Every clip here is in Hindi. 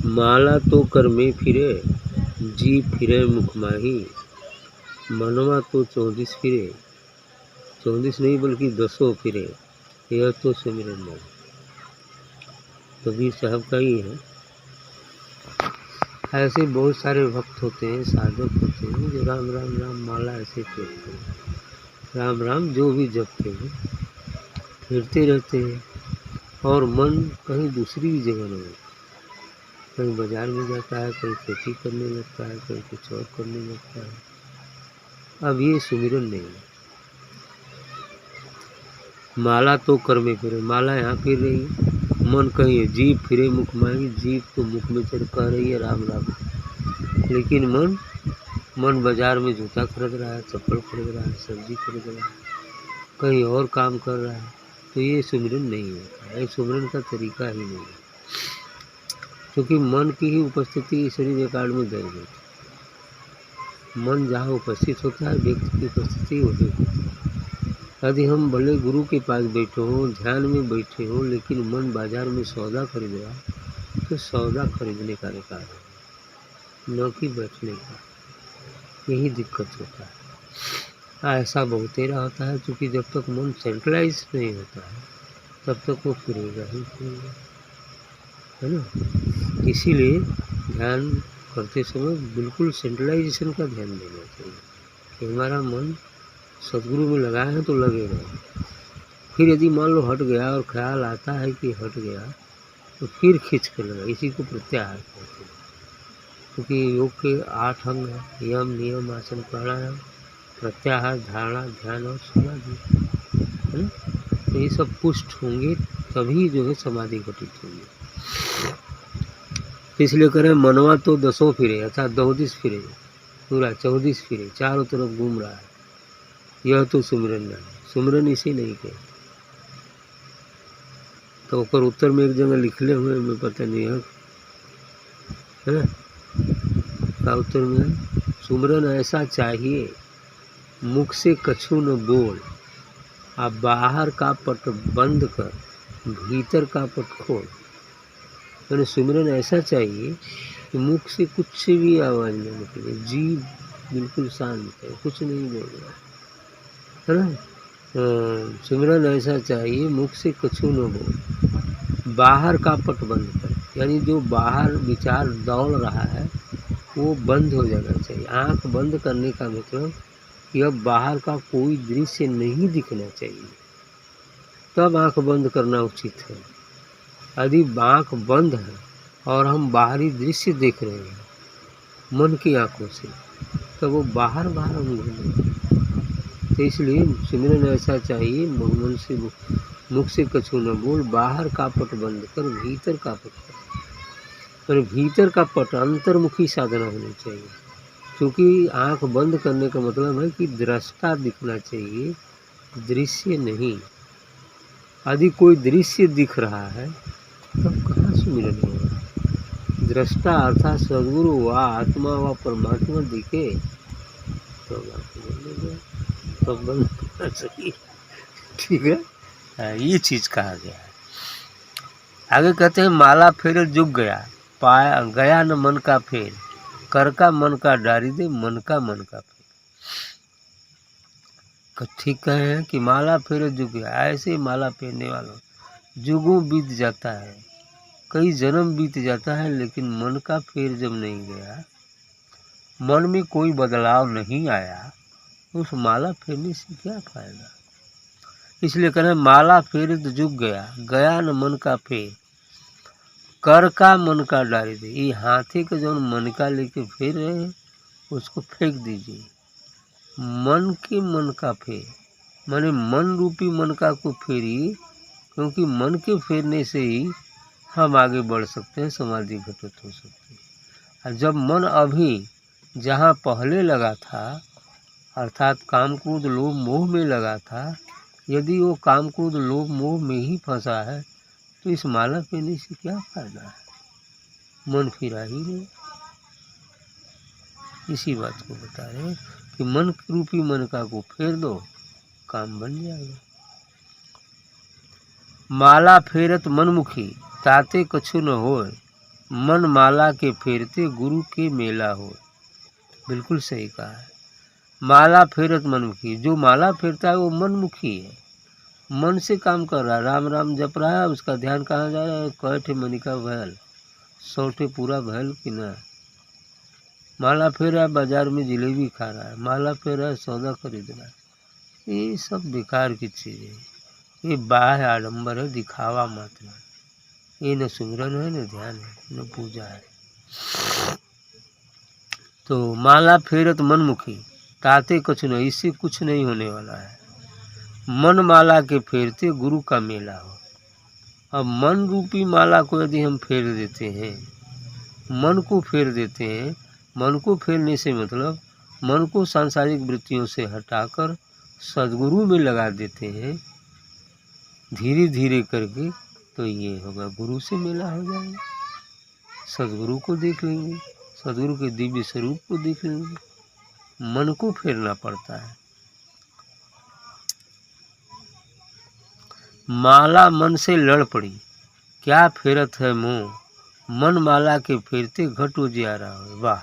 माला तो कर में फिरे, जी फिरे मुख माही। मनवा तो 34 फिरे, 34 नहीं बल्कि 10 फिरे, यह तो सिमरन नहीं। कबीर साहब का ही है। ऐसे बहुत सारे भक्त होते हैं, साधक होते हैं जो राम राम राम माला ऐसे फेरते हैं, राम राम जो भी जपते हैं, फिरते रहते हैं और मन कहीं दूसरी जगह नहीं, कहीं बाजार में जाता है, कहीं खेती करने लगता है, कहीं कुछ और करने लगता है। अब ये सुमिरन नहीं है। माला तो कर में फिरे, माला यहाँ फिर रही है, मन कहीं है, जीभ फिरे मुख माही, जीभ तो मुख में चढ़ कह रही है राम राम, लेकिन मन बाजार में जूता खरीद रहा है, चप्पल खरीद रहा है, सब्जी खरीद रहा है, कहीं और काम कर रहा है। तो ये सुमिरन नहीं होता है, सुमिरन का तरीका ही नहीं है, क्योंकि मन की ही उपस्थिति शरीर रिकॉर्ड में दर्ज होती है। मन जहाँ उपस्थित होता है, व्यक्ति की उपस्थिति वही होती है। यदि हम भले गुरु के पास बैठे हों, ध्यान में बैठे हों, लेकिन मन बाजार में सौदा खरीद रहा है, तो सौदा खरीदने का रिकॉर्ड है, न कि बैठने का। यही दिक्कत होता है। ऐसा बहुत तेरा होता है, क्योंकि जब तक मन सेंट्रलाइज नहीं होता है तब तक वो फिरेगा ही फिरेगा, है ना। इसीलिए ध्यान करते समय बिल्कुल सेंट्रलाइजेशन का ध्यान देना चाहिए कि हमारा मन सदगुरु में लगा है तो लगे रहे। फिर यदि मान लो हट गया और ख्याल आता है कि हट गया, तो फिर खींच कर लगा, इसी को प्रत्याहार कहते हैं। क्योंकि योग के 8 अंग हैं, यम नियम आसन प्राणायाम, प्रत्याहार, धारणा, ध्यान और समाधि, है ना। तो ये सब पुष्ट होंगे तभी जो है समाधि घटित होगी। इसलिए करें मनवा तो 10 फिरे, अर्थात 34 फिरे, पूरा 34 फिरे, चारों तरफ घूम रहा है, यह तो सुमिरन नहीं। सुमिरन इसे नहीं कहते। तो ऊपर उत्तर में एक जगह लिखले हुए, मैं पता नहीं है ना, का उत्तर में सुमिरन ऐसा चाहिए मुख से कछु न बोल, आप बाहर का पट बंद कर भीतर का पट खोल। मैंने सुमिरन ऐसा चाहिए कि मुख से कुछ भी आवाज़ न निकले, जीभ बिल्कुल शांत है, कुछ नहीं बोल रहा, है ना। सुमिरन ऐसा चाहिए मुख से कछु न बोल, बाहर का पट बंद कर, यानी जो बाहर विचार दौड़ रहा है वो बंद हो जाना चाहिए। आंख बंद करने का मतलब कि अब बाहर का कोई दृश्य नहीं दिखना चाहिए, तब आंख बंद करना उचित है। यदि आंख बंद है और हम बाहरी दृश्य देख रहे हैं मन की आंखों से, तो वो बाहर हम घूमें। तो इसलिए सुमिरन ऐसा चाहिए मन से मुख से कछु न बोल, बाहर का पट बंद कर भीतर का पट कर। पर भीतर का पट अंतर्मुखी साधना होनी चाहिए, क्योंकि आंख बंद करने का मतलब है कि दृष्टा दिखना चाहिए, दृश्य नहीं। यदि कोई दृश्य दिख रहा है तब कहाँ सुमिरन होगा। दृष्टा अर्थात सदगुरु व आत्मा व परमात्मा दिखे तो बंद करना चाहिए। ठीक है, ये चीज कहा गया है। आगे कहते हैं माला फेर जुग गया, पाया गया न मन का फेर, कर का मन का डारी दे, मन का फेर। ठीक कहे हैं कि माला फेर जुग गया, ऐसे माला फेरने वालों जुगों बीत जाता है, कई जन्म बीत जाता है, लेकिन मन का फेर जब नहीं गया, मन में कोई बदलाव नहीं आया, उस माला फेरने से क्या फायदा। इसलिए कह रहे माला फेर तो जुग गया, गया न मन का फेर, कर का मन का डाली दे। ये हाथी का जो मन का लेके फेर रहे हैं उसको फेंक दीजिए। मन का फेर माने मन रूपी मन का को फेरिए, क्योंकि मन के फेरने से ही हम आगे बढ़ सकते हैं, समाधि घटित हो सकती है। और जब मन अभी जहाँ पहले लगा था, अर्थात काम क्रोध लोभ मोह में लगा था, यदि वो काम क्रोध लोभ मोह में ही फंसा है तो इस माला फेरने से क्या फायदा है, मन फिरा ही नहीं। इसी बात को बता रहे हैं कि मन रूपी मन का को फेर दो, काम बन जाएगा। माला फेरत मनमुखी, ताते कछु न होए, मन माला के फेरते गुरु के मेला हो। बिल्कुल सही कहा है। माला फेरत मनमुखी, जो माला फेरता है वो मनमुखी है, मन से काम कर रहा है, राम राम जप रहा है, उसका ध्यान कहाँ जा रहा है, कैठे मनिका भयल, 100 पूरा भयल कि ना। माला फेर रहा है, बाजार में जलेबी खा रहा है, माला फेर रहा है, सौदा खरीद रहा है, ये सब बेकार की चीज़ है, ये बाह्य आडंबर है, दिखावा मात्र है, ये न सुमिरन है, न ध्यान है, न पूजा है। तो माला फेरत मनमुखी, ताते कुछ नहीं, इससे कुछ नहीं होने वाला है। मन माला के फेरते गुरु का मेला हो। अब मन रूपी माला को यदि हम फेर देते हैं, मन को फेर देते हैं, मन को फेरने से मतलब मन को सांसारिक वृत्तियों से हटाकर सद्गुरु में लगा देते हैं धीरे धीरे करके, तो ये होगा गुरु से मेला हो जाएगा, सद्गुरु को देख लेंगे, सद्गुरु के दिव्य स्वरूप को देख लेंगे। मन को फेरना पड़ता है। माला मन से लड़ पड़ी, क्या फेरत है मोह, मन माला के फेरते घट उजियारा हो। वाह,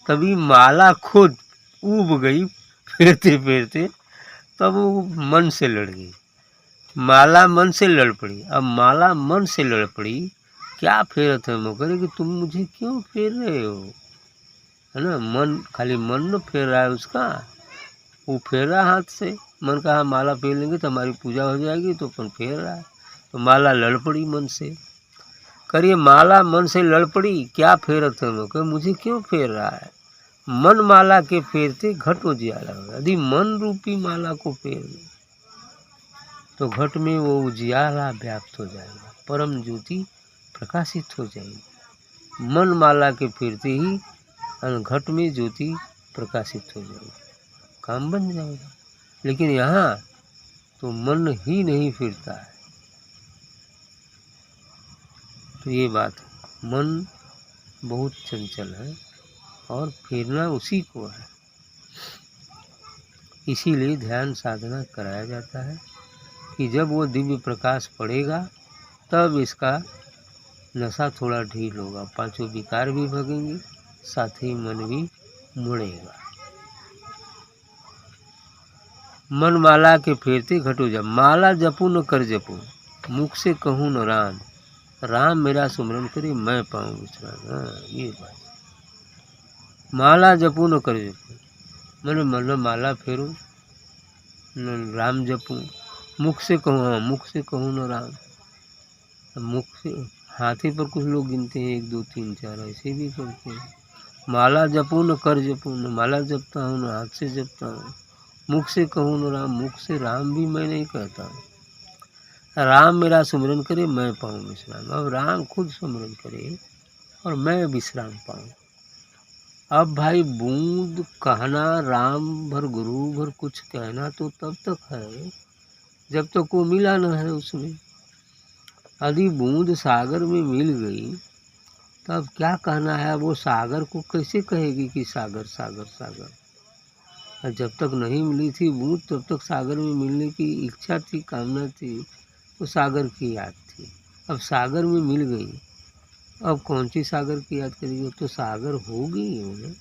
तभी माला खुद उब गई फेरते फेरते, तब वो मन से लड़ गई। माला मन से लड़ पड़ी, अब माला मन से लड़ पड़ी, क्या फेरत है मोह, करे कि तुम मुझे क्यों फेर रहे हो, है ना। मन खाली मन न फेर रहा है उसका, वो फेर रहा हाथ से, मन कहा माला फेर लेंगे तो हमारी पूजा हो जाएगी, तो अपन फेर रहा है, तो माला लड़ पड़ी मन से। करिए माला मन से लड़ पड़ी, क्या फेरत है मोह, मुझे क्यों फेर रहा है। मन माला के फेरते घट उजियारा हो। यदि मन रूपी माला को फेर दे तो घट में वो उजियारा व्याप्त हो जाएगा, परम ज्योति प्रकाशित हो जाएगी। मन माला के फेरते ही घट में ज्योति प्रकाशित हो जाएगी, काम बन जाएगा। लेकिन यहाँ तो मन ही नहीं फिरता है, तो ये बात है, मन बहुत चंचल है और फेरना उसी को है। इसीलिए ध्यान साधना कराया जाता है कि जब वो दिव्य प्रकाश पड़ेगा तब इसका नशा थोड़ा ढील होगा, पांचों विकार भी भगेंगे, साथ ही मन भी मुड़ेगा। मन माला के फेरते घटो जा, माला जपू न कर जपू, मुख से कहूँ न राम, राम मेरा सुमरन करे मैं पाऊँ विश्राम। हाँ, ये बात, माला जपू न कर जपू, मैंने मतलब माला फेरू न राम जपूँ, मुख से कहूँ, हाँ मुख से कहूँ न राम, मुख से हाथी पर कुछ लोग गिनते हैं 1 2 3 4, ऐसे भी करते हैं। माला जपूँ न कर जपूँ, न माला जपता हूँ न हाथ से जपता हूँ, मुख से कहूँ न राम, मुख से राम भी मैं नहीं कहता हूँ, राम मेरा सुमरन करे मैं पाऊँ विश्राम। अब राम खुद सुमरन करे और मैं विश्राम पाऊँ। अब भाई बूंद कहना राम भर गुरु भर कुछ कहना तो तब तक है जब तक वो मिला न है उसमें। यदि बूंद सागर में मिल गई तब क्या कहना है, वो सागर को कैसे कहेगी कि सागर सागर सागर। और जब तक नहीं मिली थी बूंद तब तक सागर में मिलने की इच्छा थी, कामना थी, तो सागर की याद थी। अब सागर में मिल गई, अब कौन सी सागर की याद करेगी, तो सागर होगी ही,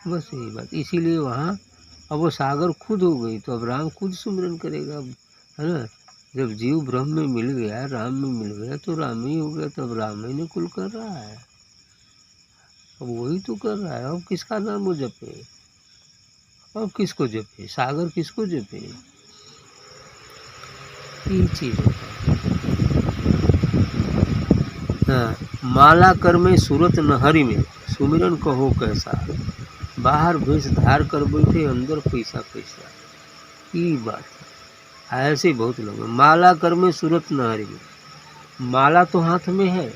बस यही बात। इसीलिए वहाँ अब वो सागर खुद हो गई, तो अब राम खुद सुमिरन करेगा, है ना। जब जीव ब्रह्म में मिल गया, राम में मिल गया, तो राम ही हो गया, तब राम ही ने कुल कर रहा है, अब वही तो कर रहा है। अब किसका नाम वो जपे, अब किसको जपे, सागर किसको जपे, ये चीज होता है। हाँ, माला कर में सूरत नहरी में सुमिरन कहो कैसा, बाहर भेष धार कर बैठे अंदर पैसा पैसा, ये बात है। ऐसे बहुत लोग माला कर में सूरत नहरी में, माला तो हाथ में है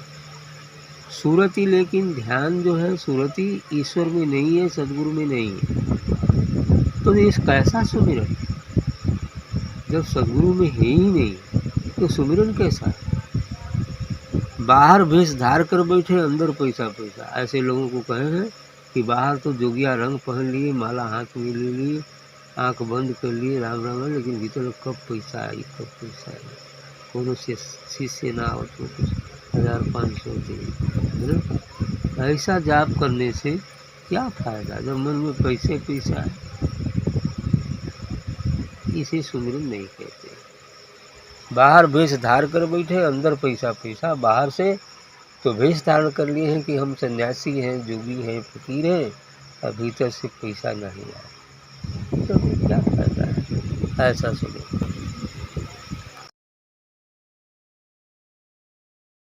सूरती, लेकिन ध्यान जो है सूरती ईश्वर में नहीं है, सदगुरु में नहीं है, तो ये कैसा सुमिरन, जब सदगुरु में है ही नहीं तो सुमिरन कैसा। बाहर भेष धार कर बैठे अंदर पैसा पैसा, ऐसे लोगों को कहे हैं कि बाहर तो जोगिया रंग पहन लिए, माला हाथ में ले लिए, आंख बंद कर लिए, राम राम, लेकिन भीतर कब पैसा आई कब पैसा आई, कोनो से शिष्य ना हो तो कुछ 1500 दे, है ना। ऐसा जाप करने से क्या फ़ायदा जब मन में पैसे पैसा है। इसे सुमिरन नहीं कहते। बाहर भेष धार कर बैठे, अंदर पैसा पैसा, बाहर से तो भेष धारण कर लिए हैं कि हम सन्यासी हैं, जोगी हैं, फकीर हैं, और भीतर से पैसा नहीं आया, तो क्या फायदा है। ऐसा सुने।